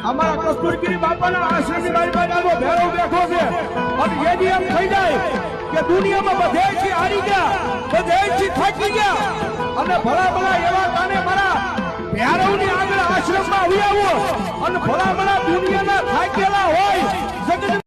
અમારા કસ્તુરગીરી બાપાના આશ્રમની બારી પાસે આવો ભેરો બેઠો છે અને એની એમ થઈ જાય કે દુનિયામાં બધેથી હારી ગયા, બધેથી થાકી ગયા અને ભલા એવા કાને મારા ભેરવની આગળ આશ્રમમાં આવી આવો અને ભલા દુનિયાના થાકેલા હોય